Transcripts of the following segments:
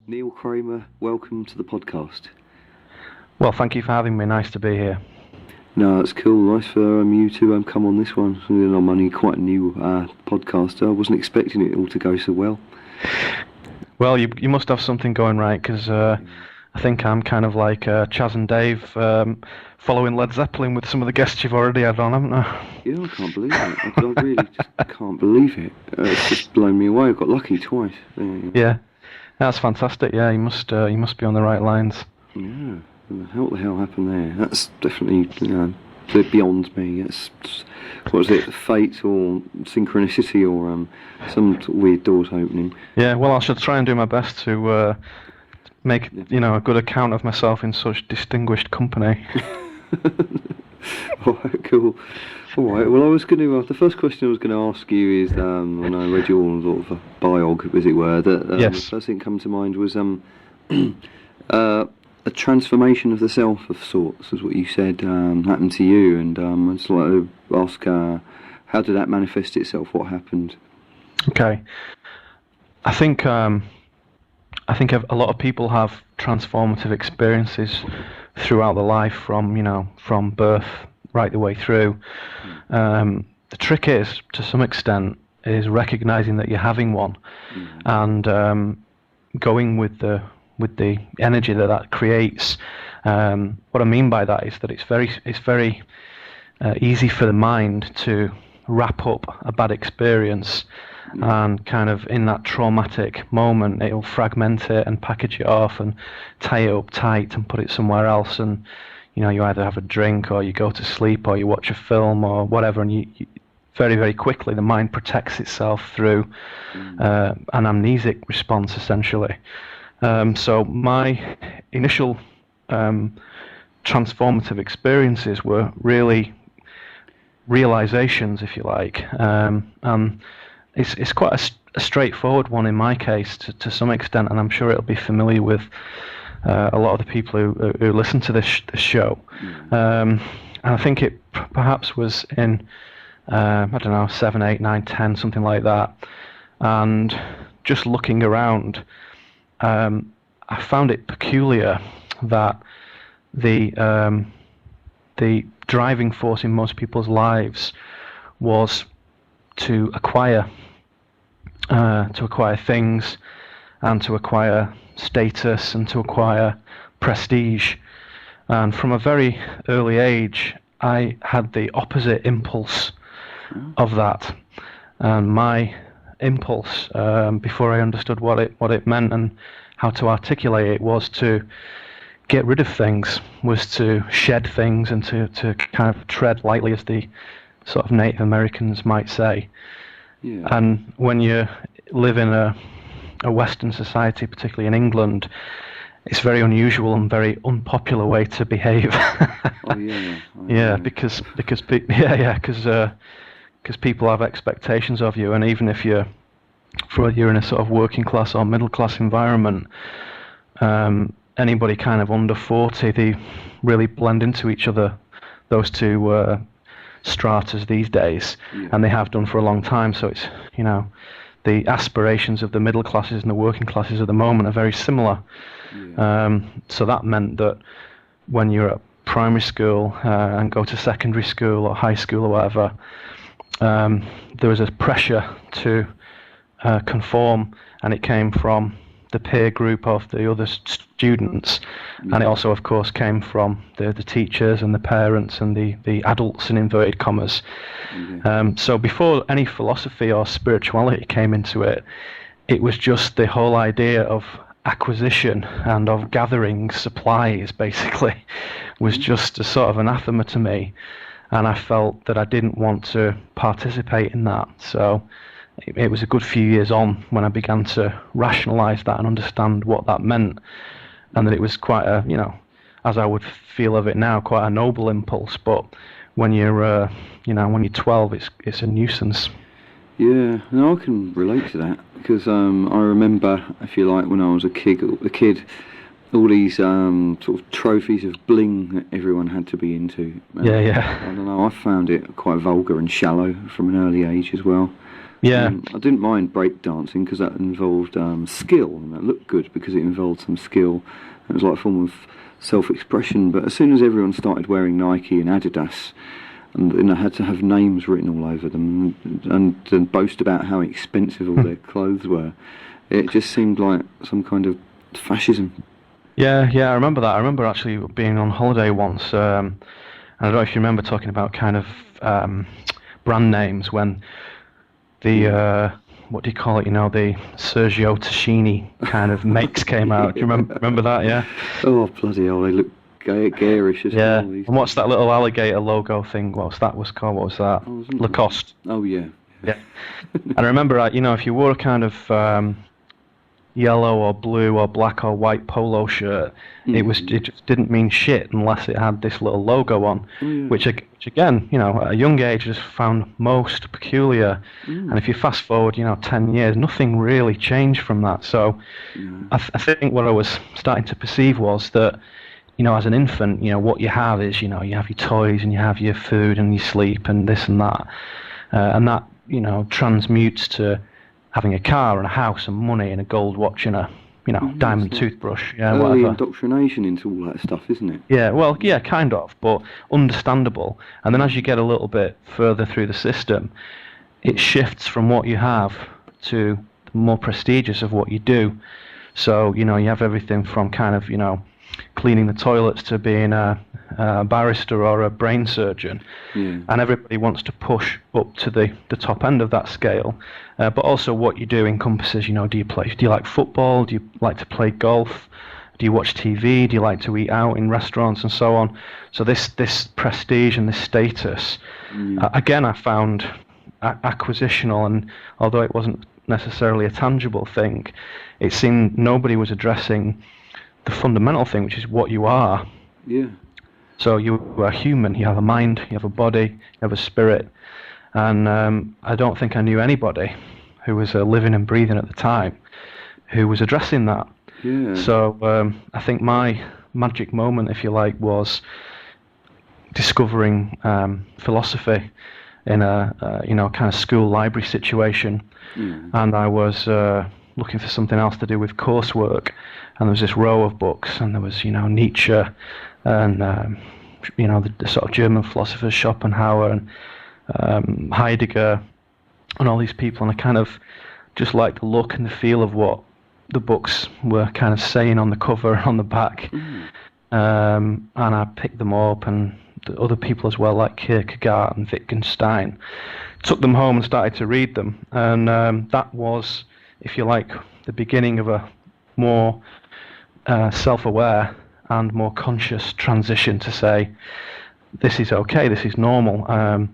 Neil Kramer, welcome to the podcast. Well, thank you for having me. Nice to be here. No, it's cool. Nice for you to come on this one. I'm only quite a new podcaster. I wasn't expecting it all to go so well. Well, you must have something going right, because I think I'm kind of like Chaz and Dave following Led Zeppelin with some of the guests you've already had on, haven't I? Yeah, I can't believe it. I really just can't believe it. It's just blown me away. I got lucky twice. Yeah, that's fantastic. Yeah, you must be on the right lines. Yeah, what the hell happened there? That's definitely beyond me. It's what was it? Fate or synchronicity or some sort of weird doors opening. Yeah, well, I should try and do my best to make a good account of myself in such distinguished company. All right, cool. All right. Well, I was going to. The first question I was going to ask you is, when I read your sort of biog, as it were, that yes. The first thing that came to mind was a transformation of the self of sorts, is what you said happened to you, and I'd just like to ask, how did that manifest itself? What happened? Okay. I think a lot of people have transformative experiences throughout their life, from birth right the way through. The trick is, to some extent, is recognizing that you're having one, and going with the energy that creates. What I mean by that is that it's very easy for the mind to wrap up a bad experience, and kind of in that traumatic moment it'll fragment it and package it off and tie it up tight and put it somewhere else, and you either have a drink or you go to sleep or you watch a film or whatever, and you very, very quickly the mind protects itself through an amnesic response, essentially. So my initial transformative experiences were really realizations, if you like, and it's quite a straightforward one in my case to some extent, and I'm sure it'll be familiar with a lot of the people who listen to this show. And I think it perhaps was in I don't know, 7, 8, 9, 10, something like that, and just looking around, I found it peculiar that the driving force in most people's lives was to acquire things, and to acquire status, and to acquire prestige. And from a very early age, I had the opposite impulse of that. And my impulse, before I understood what it meant and how to articulate it, was to get rid of things, was to shed things, and to kind of tread lightly, as the sort of Native Americans might say. Yeah. And when you live in a Western society, particularly in England, it's very unusual and very unpopular way to behave. Oh yeah. Yeah, because people have expectations of you, and even if you're in a sort of working class or middle class environment, anybody kind of under 40, they really blend into each other, those two stratas these days, and they have done for a long time. So it's, the aspirations of the middle classes and the working classes at the moment are very similar. So that meant that when you're at primary school and go to secondary school or high school or whatever, there was a pressure to conform, and it came from the peer group of the other students, and it also, of course, came from the teachers and the parents and the adults, in inverted commas. So before any philosophy or spirituality came into it, it was just the whole idea of acquisition and of gathering supplies, basically, was just a sort of anathema to me, and I felt that I didn't want to participate in that. So it was a good few years on when I began to rationalise that and understand what that meant, and that it was quite a, as I would feel of it now, quite a noble impulse. But when you're, when you're 12, it's a nuisance. Yeah, no, I can relate to that, because I remember, if you like, when I was a kid, all these sort of trophies of bling that everyone had to be into. Yeah. I don't know, I found it quite vulgar and shallow from an early age as well. Yeah. I didn't mind breakdancing because that involved skill, and that looked good because it involved some skill. It was like a form of self-expression. But as soon as everyone started wearing Nike and Adidas, and they had to have names written all over them, and boast about how expensive all their clothes were, it just seemed like some kind of fascism. Yeah, I remember that. I remember actually being on holiday once. And I don't know if you remember talking about kind of brand names when the what do you call it? You know, the Sergio Tacchini kind of makes came out. Do you remember that? Yeah. Oh bloody hell! They look garish as Yeah. well. And what's that little alligator logo thing? What's that was called? What was that? Oh, wasn't it? Lacoste. Oh yeah. Yeah. And I remember, you know, if you wore a kind of yellow or blue or black or white polo shirt, it just didn't mean shit unless it had this little logo on, which again, you know, at a young age, I just found most peculiar. And if you fast forward, you know, 10 years, nothing really changed from that. So I think what I was starting to perceive was that, you know, as an infant, you know, what you have is, you know, you have your toys and you have your food and your sleep and this and that, and that, you know, transmutes to having a car and a house and money and a gold watch and a, you know, diamond toothbrush, early whatever. Indoctrination into all that stuff, isn't it? Yeah, well, yeah, kind of, but understandable. And then as you get a little bit further through the system, it shifts from what you have to the more prestigious of what you do. So, you know, you have everything from kind of, you know, cleaning the toilets to being a barrister or a brain surgeon, and everybody wants to push up to the top end of that scale. But also what you do encompasses, you know, do you like football? Do you like to play golf? Do you watch TV? Do you like to eat out in restaurants and so on? So this prestige and this status, again, I found acquisitional, and although it wasn't necessarily a tangible thing, it seemed nobody was addressing the fundamental thing, which is what you are. Yeah. So you are human. You have a mind. You have a body. You have a spirit. And I don't think I knew anybody who was living and breathing at the time who was addressing that. Yeah. So I think my magic moment, if you like, was discovering philosophy in a you know, kind of school library situation, and I was looking for something else to do with coursework, and there was this row of books, and there was, you know, Nietzsche, and you know, the sort of German philosophers Schopenhauer and Heidegger, and all these people, and I kind of just liked the look and the feel of what the books were kind of saying on the cover, on the back, and I picked them up, and the other people as well, like Kierkegaard and Wittgenstein, took them home and started to read them, and that was, if you like, the beginning of a more self-aware and more conscious transition to say, this is okay, this is normal.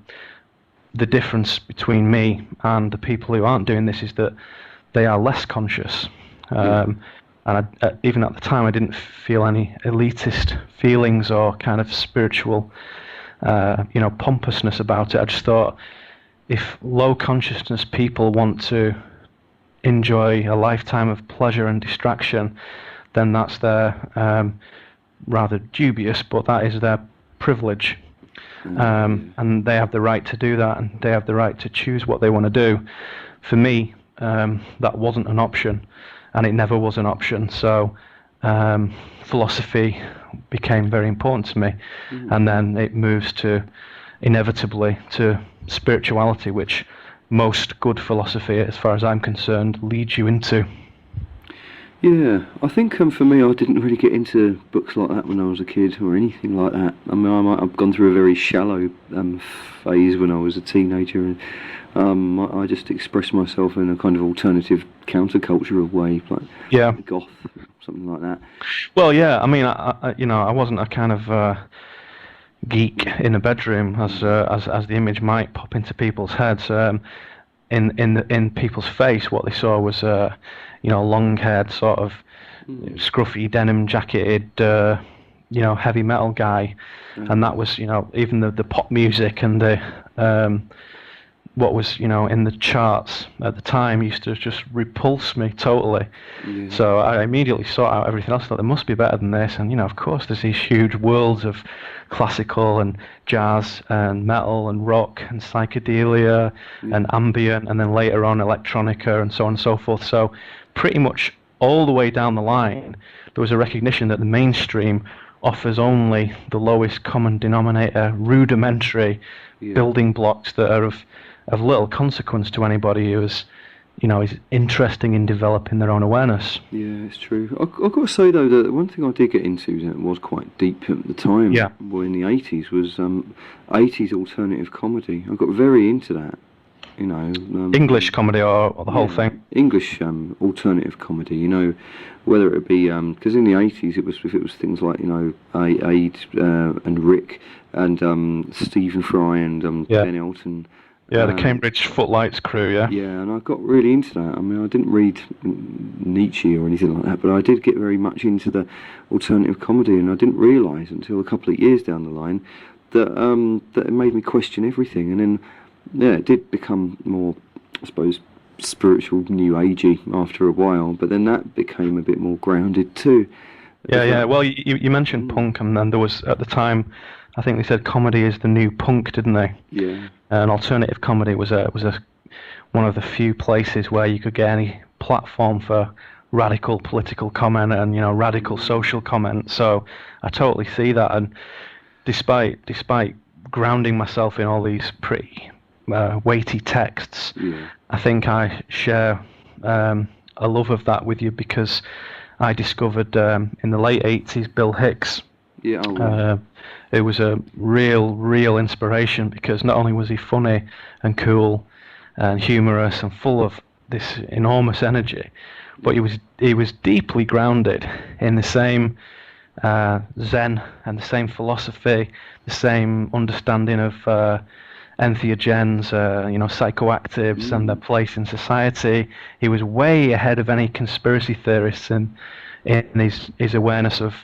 The difference between me and the people who aren't doing this is that they are less conscious. And even at the time, I didn't feel any elitist feelings or kind of spiritual, you know, pompousness about it. I just thought, if low consciousness people want to enjoy a lifetime of pleasure and distraction, then that's their rather dubious, but that is their privilege. And they have the right to do that, and they have the right to choose what they want to do. For me, that wasn't an option, and it never was an option. So philosophy became very important to me, and then it moves to, inevitably, to spirituality, which most good philosophy, as far as I'm concerned, leads you into. Yeah, I think for me, I didn't really get into books like that when I was a kid or anything like that. I mean, I might have gone through a very shallow phase when I was a teenager, and I just expressed myself in a kind of alternative countercultural way, like goth, something like that. Well, yeah, I mean, I you know, I wasn't a kind of geek in a bedroom, as the image might pop into people's heads. In people's face, what they saw was you know, long-haired, sort of scruffy, denim jacketed, you know, heavy metal guy, and that was, you know, even the pop music and the what was, in the charts at the time used to just repulse me totally. Yeah. So I immediately sought out everything else. I thought there must be better than this. And, of course, there's these huge worlds of classical and jazz and metal and rock and psychedelia and ambient, and then later on electronica and so on and so forth. So pretty much all the way down the line, there was a recognition that the mainstream offers only the lowest common denominator, rudimentary building blocks that are of little consequence to anybody who is interesting in developing their own awareness. Yeah, it's true. I've got to say, though, that one thing I did get into, and it was quite deep at the time, well, in the 80s, was 80s alternative comedy. I got very into that. English comedy or the whole thing? English alternative comedy, whether it be, because in the 80s it was things like, Aid and Rick and Stephen Fry and Ben Elton. Yeah, the Cambridge Footlights crew, yeah. Yeah, and I got really into that. I mean, I didn't read Nietzsche or anything like that, but I did get very much into the alternative comedy, and I didn't realise until a couple of years down the line that that it made me question everything. And then, it did become more, I suppose, spiritual, new agey after a while, but then that became a bit more grounded too. Yeah. Well, you mentioned punk, and then there was, at the time, I think they said comedy is the new punk, didn't they? Yeah. And alternative comedy was one of the few places where you could get any platform for radical political comment and radical social comment. So I totally see that. And despite grounding myself in all these pretty weighty texts, I think I share a love of that with you, because I discovered in the late 80s Bill Hicks. Yeah. It was a real inspiration, because not only was he funny and cool and humorous and full of this enormous energy, but he was deeply grounded in the same Zen and the same philosophy, the same understanding of entheogens, psychoactives and their place in society. He was way ahead of any conspiracy theorists in his awareness of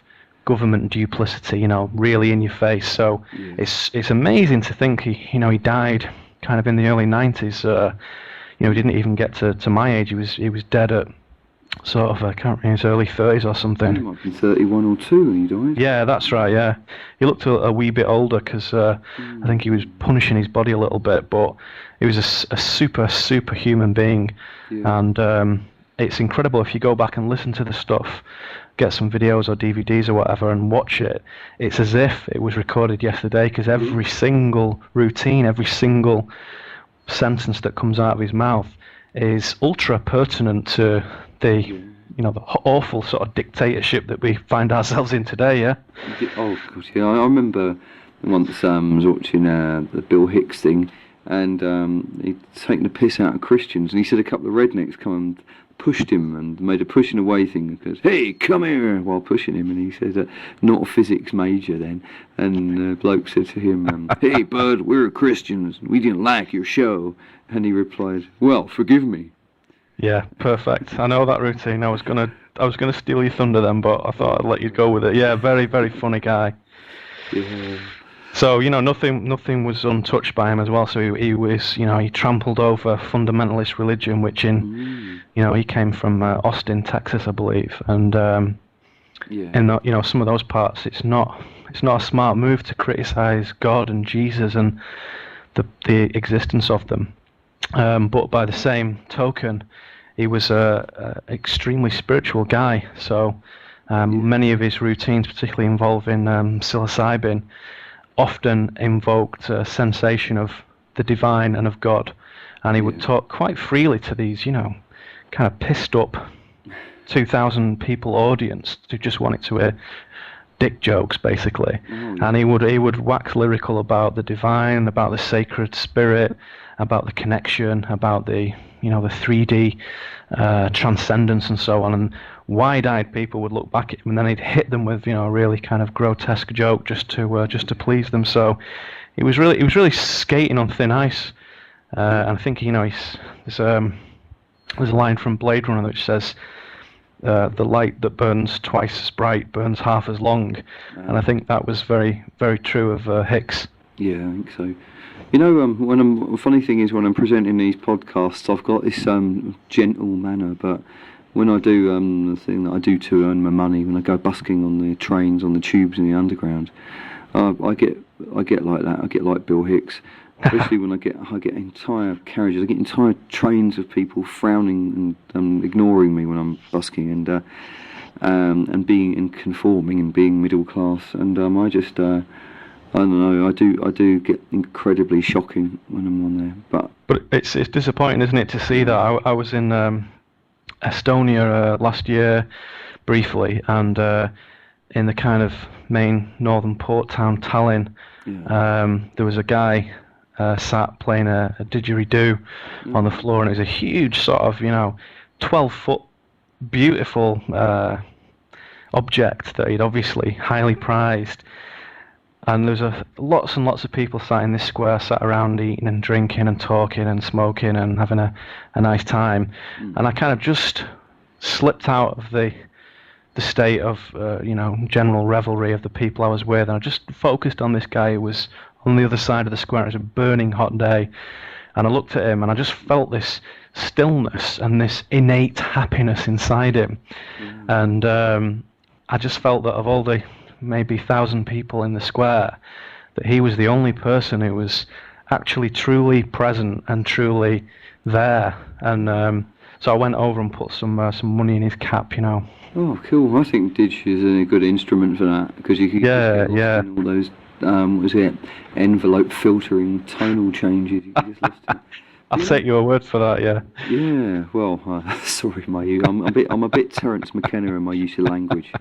government duplicity, really in your face. So it's amazing to think he died kind of in the early 90s. He didn't even get to my age. He was dead at sort of, I can't remember, his early 30s or something. He might be 31 or 2 when he died. Yeah, that's right, yeah. He looked a wee bit older, because I think he was punishing his body a little bit, but he was a super human being. And it's incredible if you go back and listen to the stuff, get some videos or DVDs or whatever and watch it. It's as if it was recorded yesterday, because every single routine, every single sentence that comes out of his mouth is ultra pertinent to the the awful sort of dictatorship that we find ourselves in today. Yeah. Oh God, yeah. I remember once I was watching the Bill Hicks thing, and he'd taken the piss out of Christians, and he said a couple of rednecks come and pushed him and made a pushing away thing, because hey, come here, while pushing him, and he said not a physics major then, and the bloke said to him, hey bud, we're Christians, we didn't like your show, and he replied, well, forgive me. Yeah, perfect. I know that routine. I was gonna steal your thunder then, but I thought I'd let you go with it. Yeah, very funny guy. Yeah. So nothing was untouched by him as well. So he was he trampled over fundamentalist religion, which he came from Austin, Texas, I believe, and in some of those parts, it's not a smart move to criticize God and Jesus and the existence of them. But by the same token, he was a extremely spiritual guy. So many of his routines, particularly involving psilocybin, often invoked a sensation of the divine and of God. And he would talk quite freely to these, kind of pissed up 2,000 people audience who just wanted to hear dick jokes, basically. And he would wax lyrical about the divine, about the sacred spirit, about the connection, about the the 3D transcendence and so on. And wide-eyed people would look back at him, and then he'd hit them with a really kind of grotesque joke just to please them. So he was really skating on thin ice. And I think there's a line from Blade Runner which says, the light that burns twice as bright burns half as long, and I think that was very true of Hicks. Yeah, I think so. You know, funny thing is when I'm presenting these podcasts, I've got this gentle manner, but when I do the thing that I do to earn my money, when I go busking on the trains, on the tubes in the underground, I get like that. I get like Bill Hicks, especially when I get entire carriages, I get entire trains of people frowning and ignoring me when I'm busking and being and conforming and being middle class, and I just. I don't know. I do get incredibly shocking when I'm on there, but it's disappointing, isn't it, to see that? I was in Estonia last year briefly, and in the kind of main northern port town Tallinn, there was a guy sat playing a didgeridoo on the floor, and it was a huge sort of 12-foot beautiful object that he'd obviously highly prized. And there was lots and lots of people sat in this square, sat around eating and drinking and talking and smoking and having a nice time. And I kind of just slipped out of the state of general revelry of the people I was with, and I just focused on this guy who was on the other side of the square. It was a burning hot day, and I looked at him and I just felt this stillness and this innate happiness inside him. And I just felt that of all the maybe 1,000 people in the square, that he was the only person who was actually truly present and truly there. And so I went over and put some money in his cap, Oh, cool! I think Didge is a good instrument for that, because you can all those envelope filtering tonal changes. You can just listen to. I'll take your word for that, yeah. Yeah, well, sorry, I'm a bit Terence McKenna in my use of language,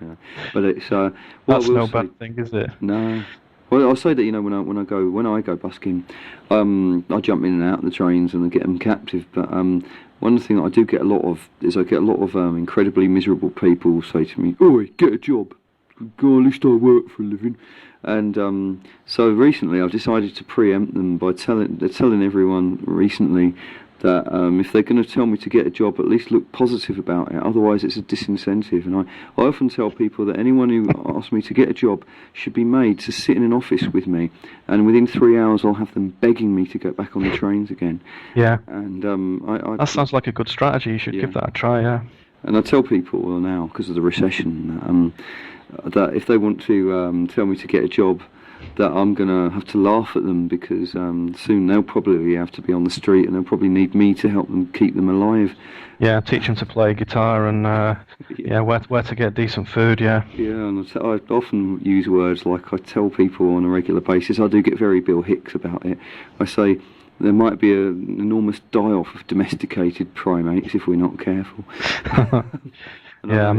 but it's that's no bad thing, is it? No. Well, I'll say that when I go busking, I jump in and out of the trains and I get them captive. But one thing that I do get a lot of is incredibly miserable people say to me, "Oi, get a job. Go, at least I work for a living." And so recently I've decided to preempt them by telling everyone recently that if they're going to tell me to get a job, at least look positive about it. Otherwise, it's a disincentive. And I often tell people that anyone who asks me to get a job should be made to sit in an office with me, and within 3 hours I'll have them begging me to get back on the trains again. Yeah. And that sounds like a good strategy. You should give that a try. Yeah. And I tell people now, because of the recession, that if they want to tell me to get a job, that I'm going to have to laugh at them, because soon they'll probably have to be on the street, and they'll probably need me to help them keep them alive. Yeah, teach them to play guitar and where to get decent food, yeah. Yeah, and I often use words like, I tell people on a regular basis, I do get very Bill Hicks about it. I say, there might be an enormous die-off of domesticated primates if we're not careful. Yeah,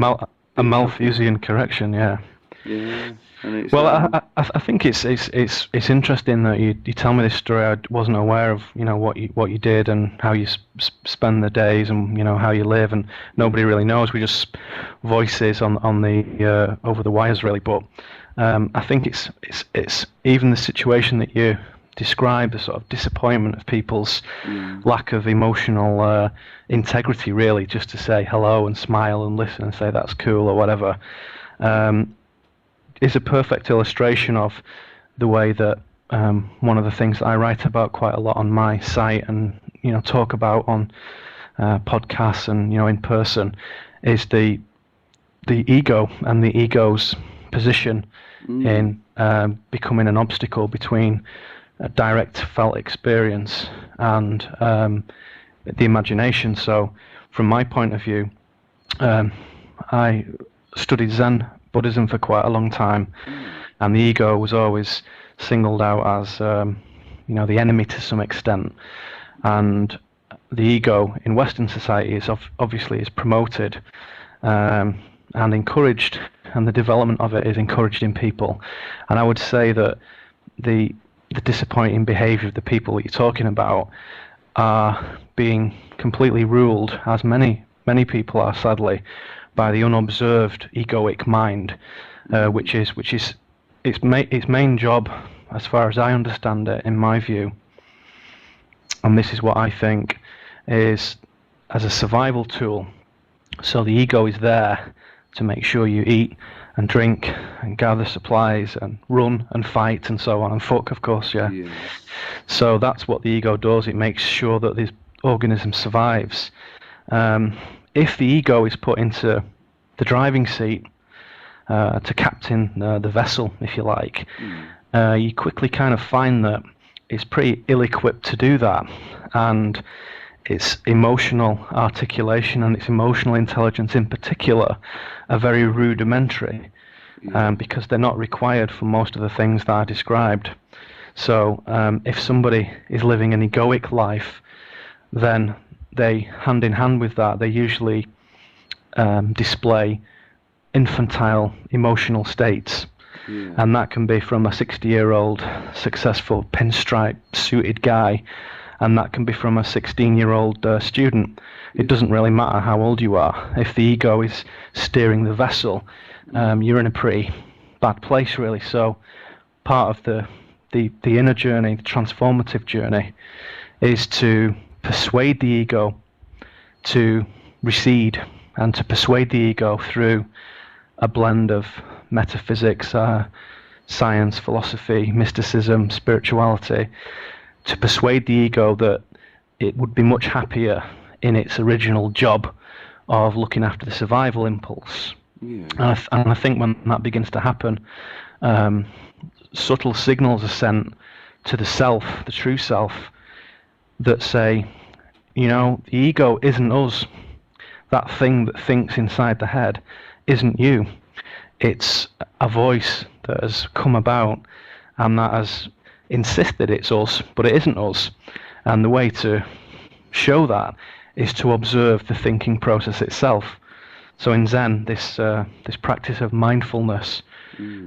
a Malthusian correction, yeah. Yeah. And it's, I think it's interesting that you tell me this story. I wasn't aware of what you did and how you spend the days and how you live, and nobody really knows. We just voices on the over the wires really. But I think it's even the situation that you describe, the sort of disappointment of people's lack of emotional integrity, really, just to say hello and smile and listen and say that's cool or whatever. Is a perfect illustration of the way that one of the things that I write about quite a lot on my site and talk about on podcasts and in person is the ego and the ego's position in becoming an obstacle between a direct felt experience and the imagination. So from my point of view, I studied Zen Buddhism for quite a long time, and the ego was always singled out as the enemy to some extent. And the ego in Western society is obviously promoted and encouraged, and the development of it is encouraged in people. And I would say that the disappointing behaviour of the people that you're talking about are being completely ruled, as many people are sadly, by the unobserved egoic mind, which is its main job, as far as I understand it, in my view. And this is what I think is as a survival tool. So the ego is there to make sure you eat and drink and gather supplies and run and fight and so on, and fuck, of course, yeah. So that's what the ego does. It makes sure that this organism survives. If the ego is put into the driving seat to captain the vessel, if you like, you quickly kind of find that it's pretty ill-equipped to do that, and its emotional articulation and its emotional intelligence in particular are very rudimentary, because they're not required for most of the things that I described. So if somebody is living an egoic life, then they, hand in hand with that, they usually display infantile emotional states. And that can be from a 60-year-old successful pinstripe suited guy, and that can be from a 16-year-old student. It doesn't really matter how old you are. If the ego is steering the vessel, you're in a pretty bad place, really. So part of the inner journey, the transformative journey, is to persuade the ego to recede, and to persuade the ego through a blend of metaphysics, science, philosophy, mysticism, spirituality, to persuade the ego that it would be much happier in its original job of looking after the survival impulse. And I think when that begins to happen, subtle signals are sent to the self, the true self, that say, the ego isn't us. That thing that thinks inside the head isn't you. It's a voice that has come about and that has insisted it's us, but it isn't us. And the way to show that is to observe the thinking process itself. So in Zen, this practice of mindfulness,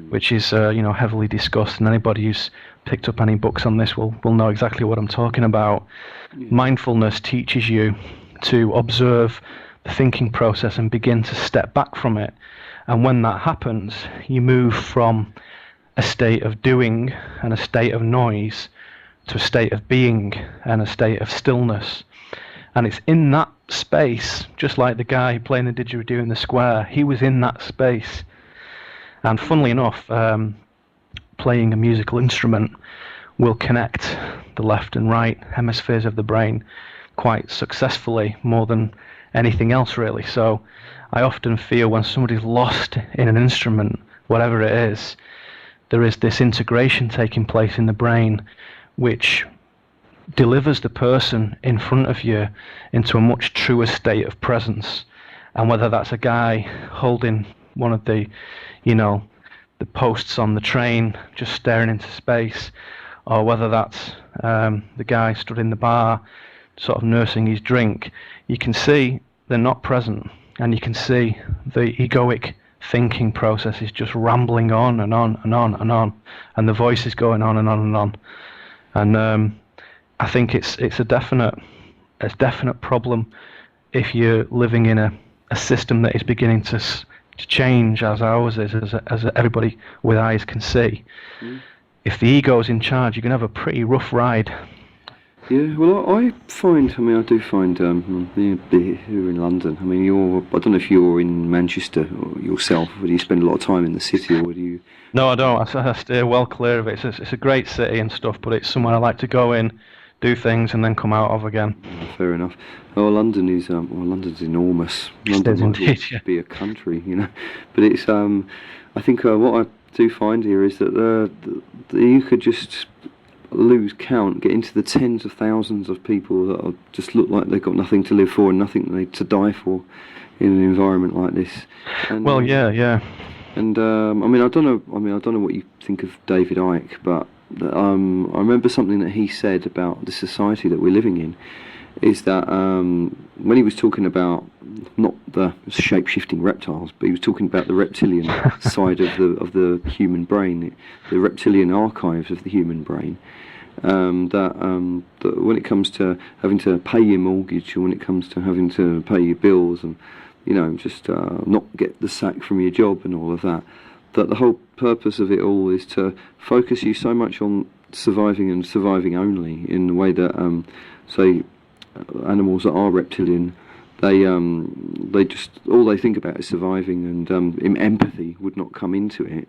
which is heavily discussed, and anybody who's picked up any books on this will know exactly what I'm talking about. Mindfulness teaches you to observe the thinking process and begin to step back from it. And when that happens, you move from a state of doing and a state of noise to a state of being and a state of stillness. And it's in that space, just like the guy playing the didgeridoo in the square, he was in that space. And funnily enough, playing a musical instrument will connect the left and right hemispheres of the brain quite successfully, more than anything else, really. So I often feel when somebody's lost in an instrument, whatever it is, there is this integration taking place in the brain which delivers the person in front of you into a much truer state of presence. And whether that's a guy holding one of the posts on the train just staring into space, or whether that's the guy stood in the bar sort of nursing his drink, you can see they're not present, and you can see the egoic thinking process is just rambling on and on and on and on, and the voice is going on and on and on. And I think it's a definite problem if you're living in a system that is beginning to change, as ours is, as everybody with eyes can see. If the ego's in charge, you're going to have a pretty rough ride. Yeah, well, I do find here in London, I don't know if you're in Manchester or yourself, or do you spend a lot of time in the city, or do you... No, I don't. I stay well clear of it. It's a great city and stuff, but it's somewhere I like to go in, do things, and then come out of again. Fair enough. Oh, London's enormous. London might indeed, well be a country, But it's, I think what I do find here is that you could just lose count, get into the tens of thousands of people that just look like they've got nothing to live for and nothing to die for in an environment like this. And, well, yeah. And I don't know what you think of David Icke, but I remember something that he said about the society that we're living in, is that when he was talking about not the shape-shifting reptiles, but he was talking about the reptilian side of the human brain, the reptilian archives of the human brain. That when it comes to having to pay your mortgage, or when it comes to having to pay your bills, and just not get the sack from your job and all of that, that the whole purpose of it all is to focus you so much on surviving and surviving only, in the way that say animals that are reptilian, they just all they think about is surviving, and empathy would not come into it,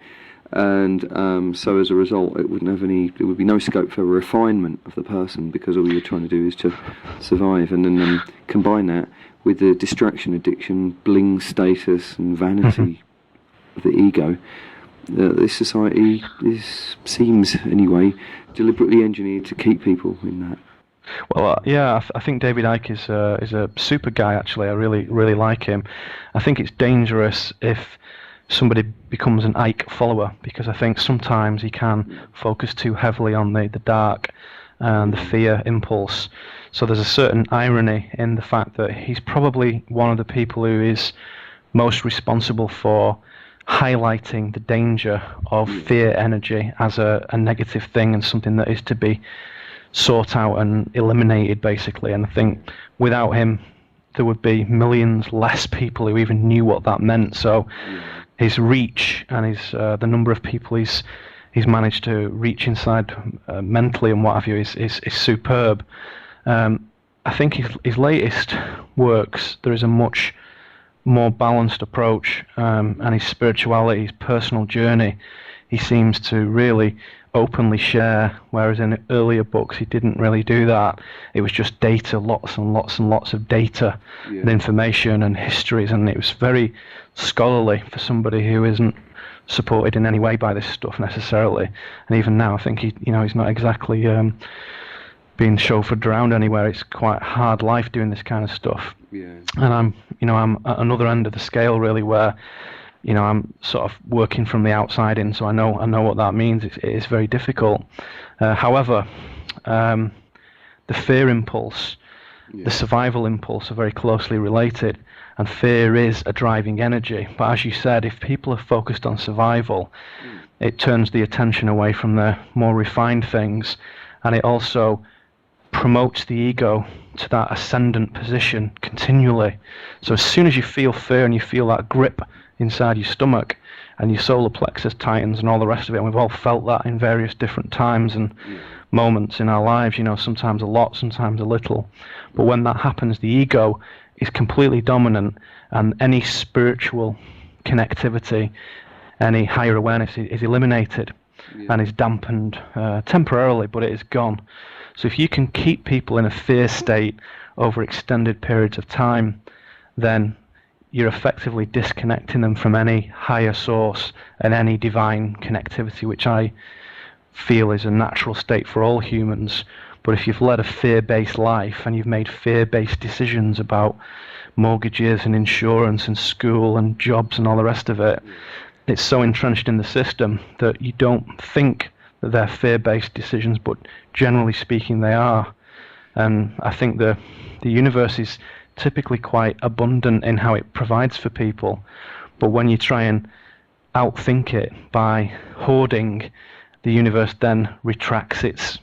and so as a result, it wouldn't have any. There would be no scope for refinement of the person, because all you're trying to do is to survive, and then combine that with the distraction addiction, bling status, and vanity of the ego. This society seems, anyway, deliberately engineered to keep people in that. Well, yeah, I think David Icke is a super guy. Actually, I really like him. I think it's dangerous if somebody becomes an Icke follower, because I think sometimes he can focus too heavily on the dark and the fear impulse. So there's a certain irony in the fact that he's probably one of the people who is most responsible for highlighting the danger of fear energy as a negative thing and something that is to be sought out and eliminated, basically. And I think without him, there would be millions less people who even knew what that meant. So his reach and his the number of people he's managed to reach inside mentally and what have you is superb. I think his latest works, there is a much more balanced approach, and his spirituality, his personal journey, he seems to really openly share, whereas in earlier books he didn't really do that. It was just data, lots and lots and lots of data and information and histories, and it was very scholarly for somebody who isn't supported in any way by this stuff necessarily. And even now, I think he's not exactly being chauffeured around anywhere. It's quite a hard life doing this kind of stuff. Yeah. And I'm at another end of the scale, really, where I'm sort of working from the outside in, so I know what that means. It is very difficult. However, the fear impulse, the survival impulse are very closely related, and fear is a driving energy. But as you said, if people are focused on survival, it turns the attention away from the more refined things, and it also promotes the ego to that ascendant position continually. So as soon as you feel fear and you feel that grip inside your stomach and your solar plexus tightens and all the rest of it, and we've all felt that in various different times and moments in our lives, sometimes a lot, sometimes a little. But when that happens, the ego is completely dominant, and any spiritual connectivity, any higher awareness is eliminated and is dampened temporarily, but it is gone. So if you can keep people in a fear state over extended periods of time, then you're effectively disconnecting them from any higher source and any divine connectivity, which I feel is a natural state for all humans. But if you've led a fear-based life and you've made fear-based decisions about mortgages and insurance and school and jobs and all the rest of it, it's so entrenched in the system that you don't think that they're fear-based decisions, but generally speaking they are. And I think the universe is typically quite abundant in how it provides for people, but when you try and outthink it by hoarding, the universe then retracts its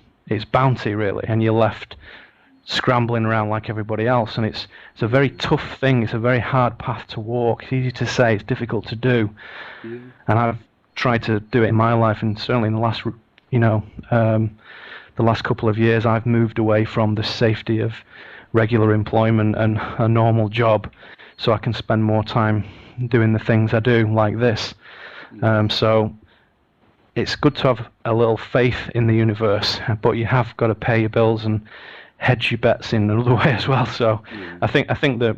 bounty, really, and you're left scrambling around like everybody else. And it's a very tough thing. It's a very hard path to walk. It's easy to say, it's difficult to do. And I've tried to do it in my life, and certainly in the last the last couple of years I've moved away from the safety of regular employment and a normal job, so I can spend more time doing the things I do, like this. So it's good to have a little faith in the universe, but you have got to pay your bills and hedge your bets in another way as well. So I think the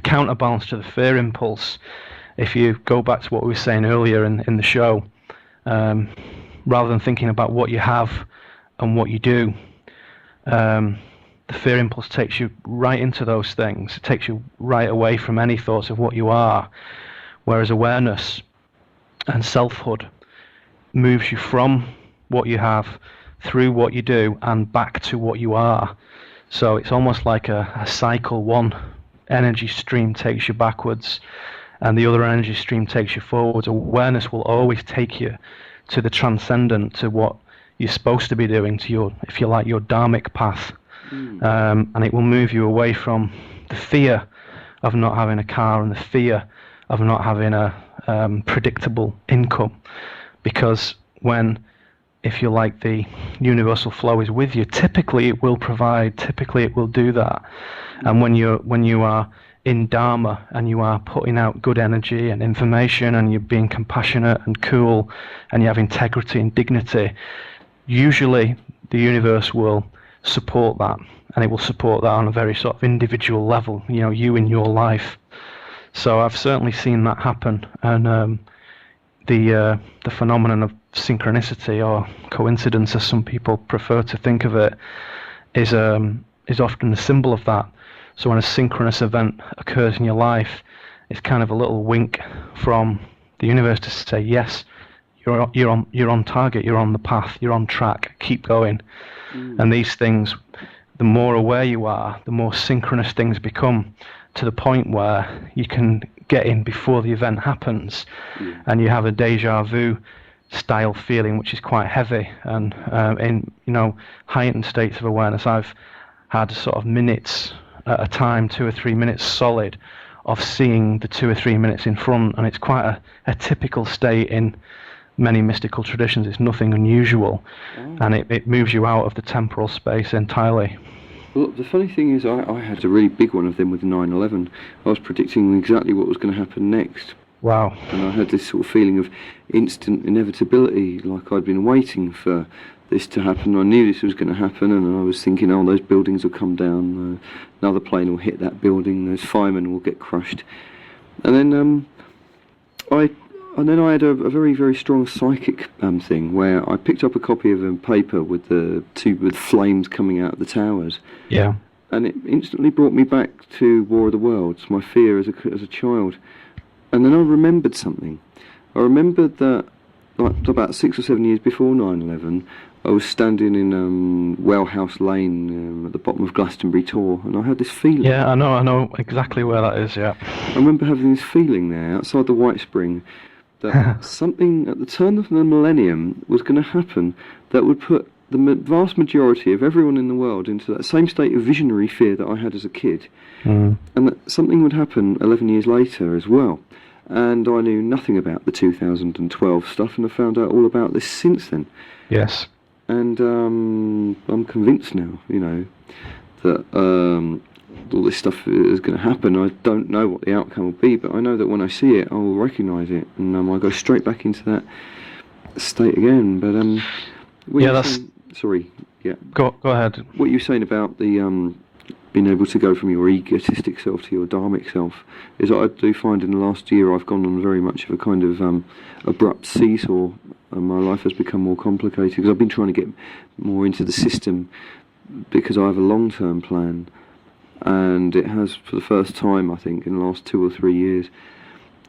counterbalance to the fear impulse, if you go back to what we were saying earlier in the show, rather than thinking about what you have and what you do, the fear impulse takes you right into those things. It takes you right away from any thoughts of what you are, whereas awareness and selfhood moves you from what you have through what you do and back to what you are. So it's almost like a cycle. One energy stream takes you backwards and the other energy stream takes you forwards. Awareness will always take you to the transcendent, to what you're supposed to be doing, to your, if you like, your dharmic path. And it will move you away from the fear of not having a car and the fear of not having a predictable income. Because when if you like, the universal flow is with you, typically it will provide, typically it will do that. And when you are in Dharma and you are putting out good energy and information and you're being compassionate and cool and you have integrity and dignity, usually the universe will support that, and it will support that on a very sort of individual level, you in your life. So I've certainly seen that happen, and the phenomenon of synchronicity, or coincidence as some people prefer to think of it, is often a symbol of that. So when a synchronous event occurs in your life, it's kind of a little wink from the universe to say, yes, you're on target, you're on the path, you're on track, keep going. And these things, the more aware you are, the more synchronous things become, to the point where you can get in before the event happens, and you have a deja vu style feeling, which is quite heavy. And in heightened states of awareness, I've had sort of minutes at a time, 2 or 3 minutes solid, of seeing the 2 or 3 minutes in front, and it's quite a typical state in many mystical traditions. It's nothing unusual, and it moves you out of the temporal space entirely. Well, the funny thing is, I had a really big one of them with 9/11. I was predicting exactly what was going to happen next. Wow. And I had this sort of feeling of instant inevitability, like I'd been waiting for this to happen. I knew this was going to happen, and I was thinking, oh, those buildings will come down, another plane will hit that building, those firemen will get crushed. And then I had a very, very strong psychic thing, where I picked up a copy of a paper with with flames coming out of the towers. Yeah. And it instantly brought me back to War of the Worlds, my fear as a child. And then I remembered something. I remembered that, like, about 6 or 7 years before 9/11, I was standing in Wellhouse Lane at the bottom of Glastonbury Tor, and I had this feeling. Yeah, I know exactly where that is, yeah. I remember having this feeling there, outside the White Spring, that something at the turn of the millennium was going to happen that would put the vast majority of everyone in the world into that same state of visionary fear that I had as a kid, and that something would happen 11 years later as well. And I knew nothing about the 2012 stuff, and I found out all about this since then. Yes. And I'm convinced now, that all this stuff is going to happen. I don't know what the outcome will be, but I know that when I see it, I will recognise it, and I go straight back into that state again. But sorry, yeah. Go ahead. What you were saying about the being able to go from your egotistic self to your dharmic self is that I do find in the last year I've gone on very much of a kind of abrupt seesaw, and my life has become more complicated because I've been trying to get more into the system because I have a long-term plan, and it has, for the first time I think in the last 2 or 3 years,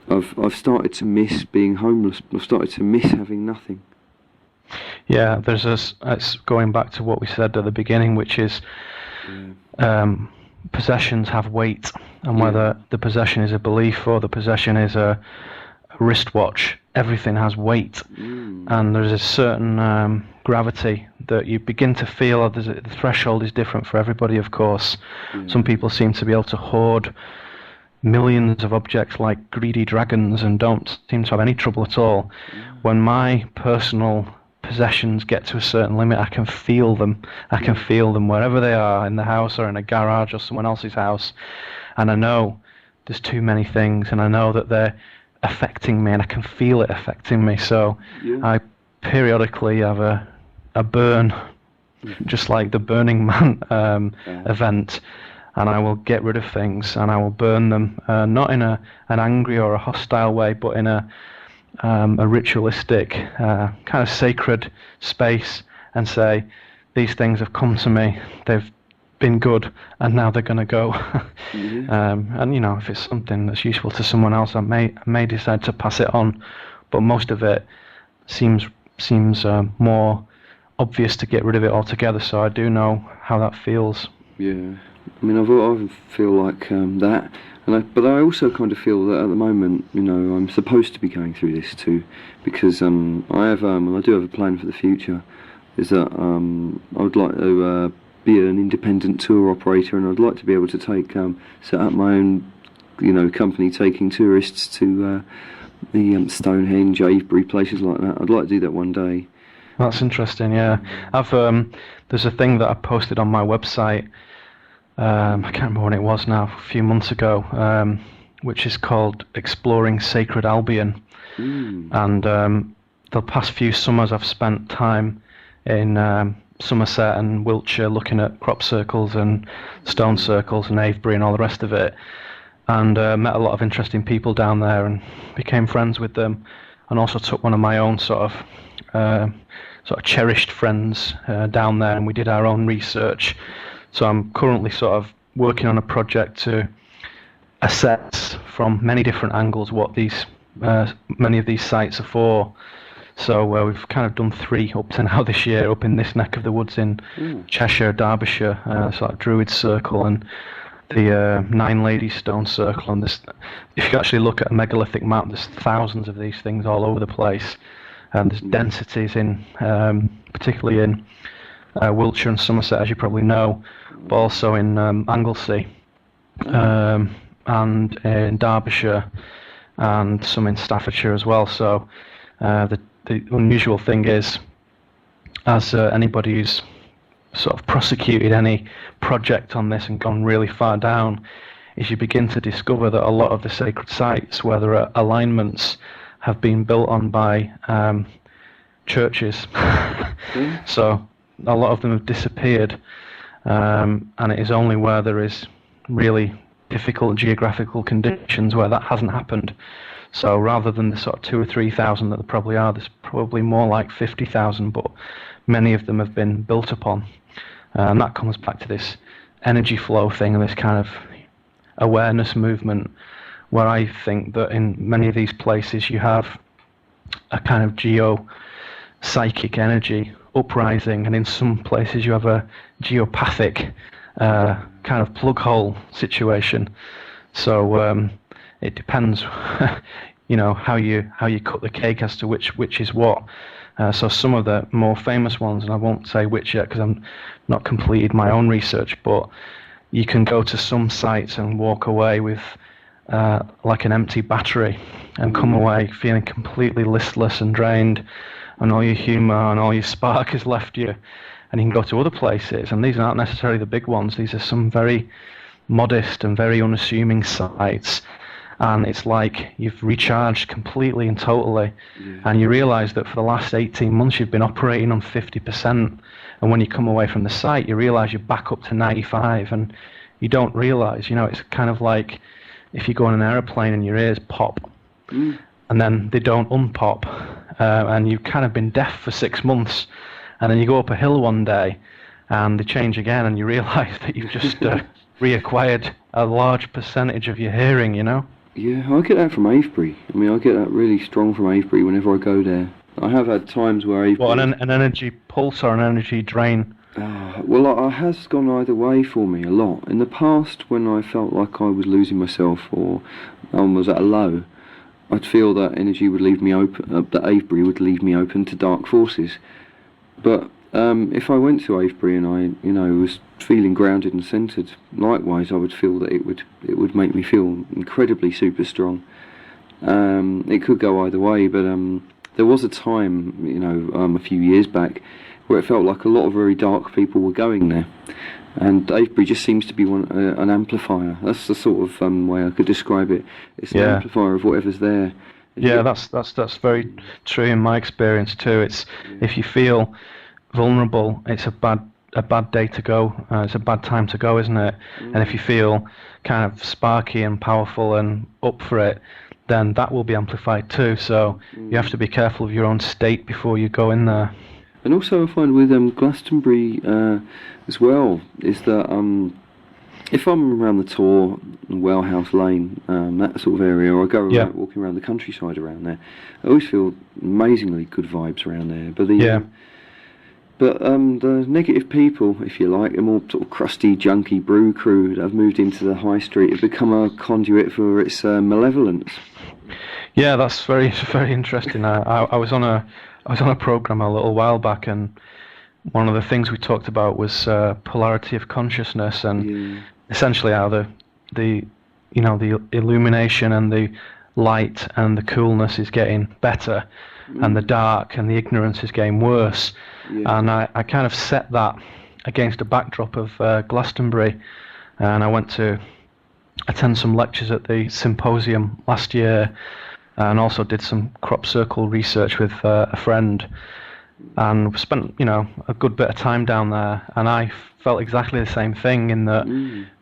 I've started to miss being homeless. I've started to miss having nothing. Yeah, it's going back to what we said at the beginning, which is possessions have weight, and whether the possession is a belief or the possession is a wristwatch, everything has weight. And there's a certain gravity that you begin to feel. The threshold is different for everybody, of course. Some people seem to be able to hoard millions of objects like greedy dragons and don't seem to have any trouble at all. When my personal possessions get to a certain limit, I can feel them. I can feel them wherever they are, in the house or in a garage or someone else's house. And I know there's too many things, and I know that they're affecting me, and I can feel it affecting me. So I periodically have a burn, just like the Burning Man event, and I will get rid of things and I will burn them, not in an angry or a hostile way, but in a ritualistic, kind of sacred space, and say, these things have come to me, they've been good, and now they're going to go. And if it's something that's useful to someone else, I may decide to pass it on, but most of it seems more obvious to get rid of it altogether. So I do know how that feels. Yeah, I mean, I feel like that. But I also kind of feel that at the moment, I'm supposed to be going through this too, because I do have a plan for the future. Is that I would like to be an independent tour operator, and I'd like to be able to set up my own, company taking tourists to the Stonehenge, Avebury, places like that. I'd like to do that one day. That's interesting. Yeah, I've there's a thing that I posted on my website. I can't remember when it was now, a few months ago, which is called Exploring Sacred Albion. And the past few summers I've spent time in Somerset and Wiltshire looking at crop circles and stone circles and Avebury and all the rest of it, and met a lot of interesting people down there and became friends with them, and also took one of my own sort of cherished friends down there, and we did our own research. So I'm currently sort of working on a project to assess from many different angles what these many of these sites are for. So we've kind of done 3 up to now this year, up in this neck of the woods in Cheshire, Derbyshire, sort of Druid Circle and the Nine Ladies Stone Circle. And this, if you actually look at a megalithic map, there's thousands of these things all over the place. And there's densities in, particularly in Wiltshire and Somerset, as you probably know, but also in Anglesey and in Derbyshire and some in Staffordshire as well. So the unusual thing is, as anybody who's sort of prosecuted any project on this and gone really far down, is you begin to discover that a lot of the sacred sites where there are alignments have been built on by churches. So a lot of them have disappeared, and it is only where there is really difficult geographical conditions where that hasn't happened. So rather than the sort of 2,000 or 3,000 that there probably are, there's probably more like 50,000, but many of them have been built upon. And that comes back to this energy flow thing and this kind of awareness movement, where I think that in many of these places you have a kind of geo-psychic energy uprising, and in some places you have a geopathic kind of plug hole situation. So it depends, how you cut the cake as to which is what. So some of the more famous ones, and I won't say which yet because I'm not completed my own research, but you can go to some sites and walk away with like an empty battery and come away feeling completely listless and drained, and all your humour and all your spark has left you. And you can go to other places, and these aren't necessarily the big ones. These are some very modest and very unassuming sites, and it's like you've recharged completely and totally, and you realise that for the last 18 months you've been operating on 50%, and when you come away from the site you realise you're back up to 95, and you don't realise, it's kind of like if you go on an aeroplane and your ears pop, and then they don't unpop, and you've kind of been deaf for 6 months, and then you go up a hill one day and they change again and you realise that you've just reacquired a large percentage of your hearing, Yeah, I get that from Avebury. I mean, I get that really strong from Avebury whenever I go there. I have had times where Avebury... What, an energy pulse or an energy drain? Well, it has gone either way for me a lot. In the past, when I felt like I was losing myself or was at a low, I'd feel that energy would leave me open, that Avebury would leave me open to dark forces. But if I went to Avebury and I, was feeling grounded and centred, likewise, I would feel that it would make me feel incredibly super strong. It could go either way, but there was a time, a few years back, where it felt like a lot of very dark people were going there, and Avebury just seems to be an amplifier. That's the sort of way I could describe it. It's an amplifier of whatever's there. Yeah, that's very true in my experience too. It's if you feel vulnerable, it's a bad day to go. It's a bad time to go, isn't it? And if you feel kind of sparky and powerful and up for it, then that will be amplified too. So you have to be careful of your own state before you go in there. And also I find with Glastonbury as well, is that if I'm around the Tor, Wellhouse Lane, that sort of area, or I go around, walking around the countryside around there, I always feel amazingly good vibes around there. But the negative people, if you like, the more sort of crusty, junky brew crew that have moved into the high street have become a conduit for its malevolence. Yeah, that's very, very interesting. I was on a program a little while back, and one of the things we talked about was polarity of consciousness, and essentially how the illumination and the light and the coolness is getting better, and the dark and the ignorance is getting worse. Yeah. And I kind of set that against a backdrop of Glastonbury, and I went to attend some lectures at the symposium last year, and also did some crop circle research with a friend, and spent a good bit of time down there, and I felt exactly the same thing in that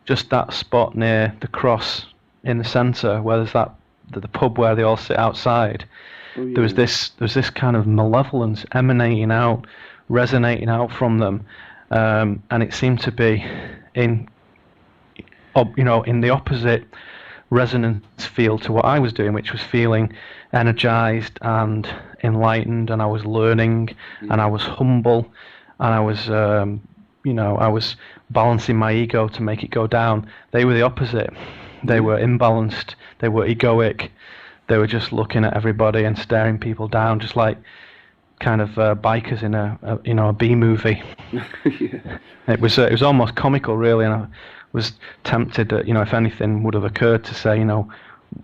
just that spot near the cross in the centre where there's the pub where they all sit outside. Oh, yeah. There was this kind of malevolence emanating out, resonating out from them, and it seemed to be in the opposite resonance field to what I was doing, which was feeling energized and enlightened, and I was learning, and I was humble, and I was I was balancing my ego to make it go down. They were the opposite. They were imbalanced, they were egoic, they were just looking at everybody and staring people down, just like kind of bikers in a B movie. Yeah. It was almost comical, really, and I was tempted that if anything would have occurred to say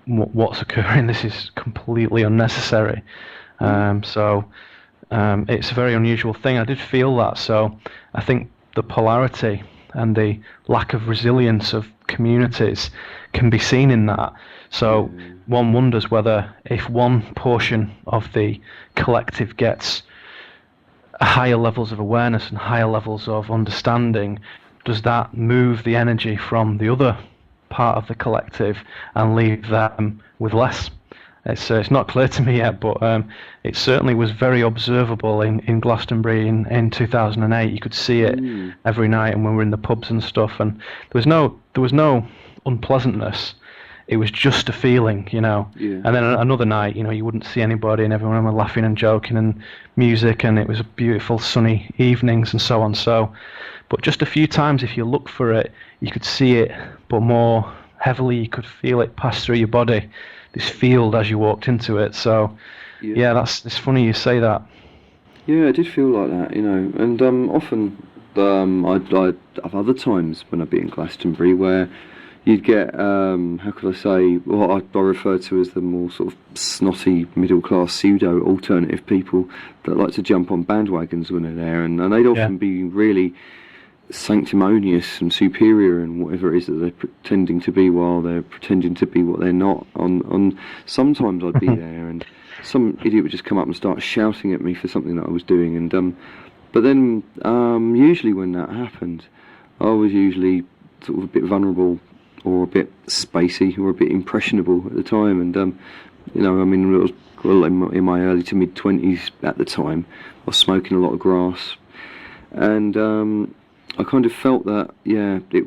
what's occurring, this is completely unnecessary. So it's a very unusual thing. I did feel that, so I think the polarity and the lack of resilience of communities can be seen in that. So one wonders whether if one portion of the collective gets higher levels of awareness and higher levels of understanding, does that move the energy from the other part of the collective and leave them with less? It's not clear to me yet, but it certainly was very observable in Glastonbury in 2008. You could see it every night, and when we were in the pubs and stuff, and there was no unpleasantness. It was just a feeling, Yeah. And then another night, you wouldn't see anybody, and everyone were laughing and joking and music, and it was beautiful sunny evenings and so on. So, but just a few times, if you look for it, you could see it, but more heavily, you could feel it pass through your body. This field as you walked into it. So, yeah, it's funny you say that. Yeah, I did feel like that, and often I'd have other times when I'd be in Glastonbury where you'd get, how could I say, what I refer to as the more sort of snotty, middle-class, pseudo-alternative people that like to jump on bandwagons when they're there, and they'd often be really sanctimonious and superior and whatever it is that they're pretending to be while they're pretending to be what they're not. On sometimes I'd be there and some idiot would just come up and start shouting at me for something that I was doing, and but then usually when that happened, I was usually sort of a bit vulnerable or a bit spacey or a bit impressionable at the time, and I mean, it was in my early to mid 20s at the time. I was smoking a lot of grass, and I kind of felt that, it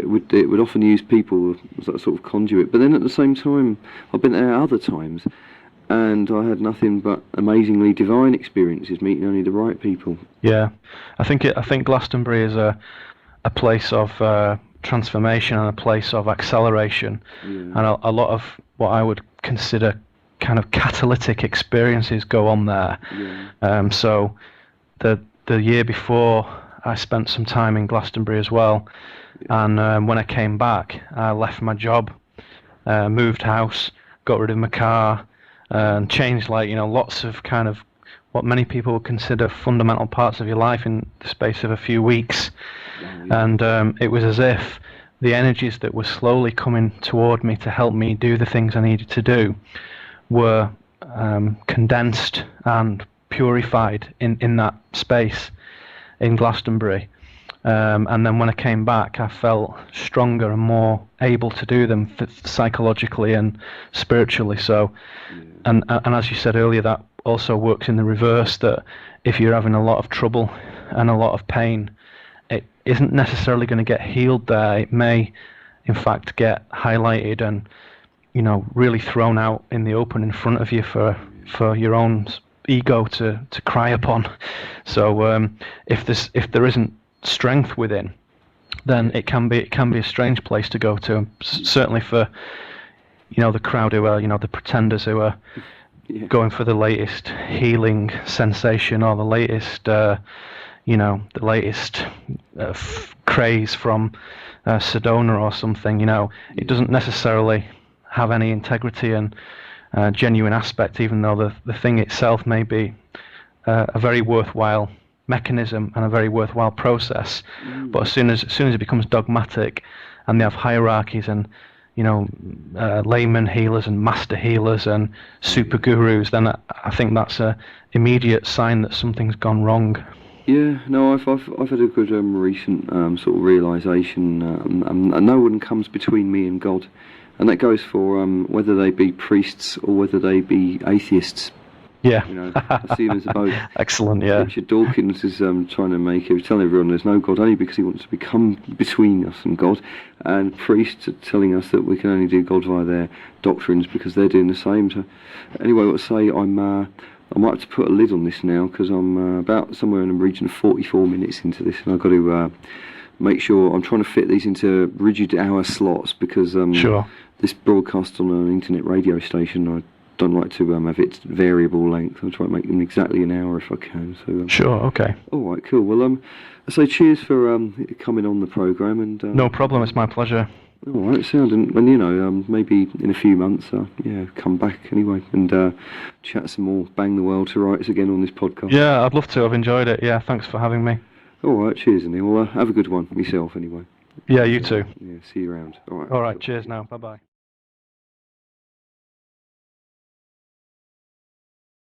would often use people as that sort of conduit. But then at the same time, I've been there other times, and I had nothing but amazingly divine experiences, meeting only the right people. Yeah, I think Glastonbury is a place of transformation and a place of acceleration, and a lot of what I would consider kind of catalytic experiences go on there. So the year before, I spent some time in Glastonbury as well, and when I came back, I left my job, moved house, got rid of my car, and changed lots of kind of what many people would consider fundamental parts of your life in the space of a few weeks. And it was as if the energies that were slowly coming toward me to help me do the things I needed to do were condensed and purified in that space in Glastonbury, and then when I came back, I felt stronger and more able to do them psychologically and spiritually. So, and as you said earlier, that also works in the reverse, that if you're having a lot of trouble and a lot of pain, it isn't necessarily going to get healed there. It may, in fact, get highlighted and really thrown out in the open in front of you for your own ego to cry upon. So if there isn't strength within, then it can be a strange place to go to. Certainly for the crowd who are the pretenders who are going for the latest healing sensation or the latest craze from Sedona or something. It doesn't necessarily have any integrity and genuine aspect, even though the thing itself may be a very worthwhile mechanism and a very worthwhile process. But as soon as it becomes dogmatic, and they have hierarchies and layman healers and master healers and super gurus, then I think that's a immediate sign that something's gone wrong. Yeah, no, I've had a good recent sort of realisation, and no one comes between me and God, and that goes for whether they be priests or whether they be atheists. Yeah, I see them as both. Excellent. Yeah, Richard Dawkins is trying to tell everyone there's no God only because he wants to become between us and God, and priests are telling us that we can only do God via their doctrines because they're doing the same. So anyway, what I say, I might have to put a lid on this now because I'm about somewhere in the region of 44 minutes into this, and I've got to make sure I'm trying to fit these into rigid hour slots because sure. This broadcast on an internet radio station, I don't like to have its variable length. I'll try to make them exactly an hour if I can. So sure, okay. All right, cool. Well, I say cheers for coming on the programme, and no problem. It's my pleasure. All right, sound, and maybe in a few months, come back anyway and chat some more, bang the world to rights again on this podcast. Yeah, I'd love to. I've enjoyed it. Yeah, thanks for having me. All right, cheers, Neil. Well, have a good one myself anyway. Yeah, you too. Yeah, see you around. All right. All right, cheers now. Bye-bye.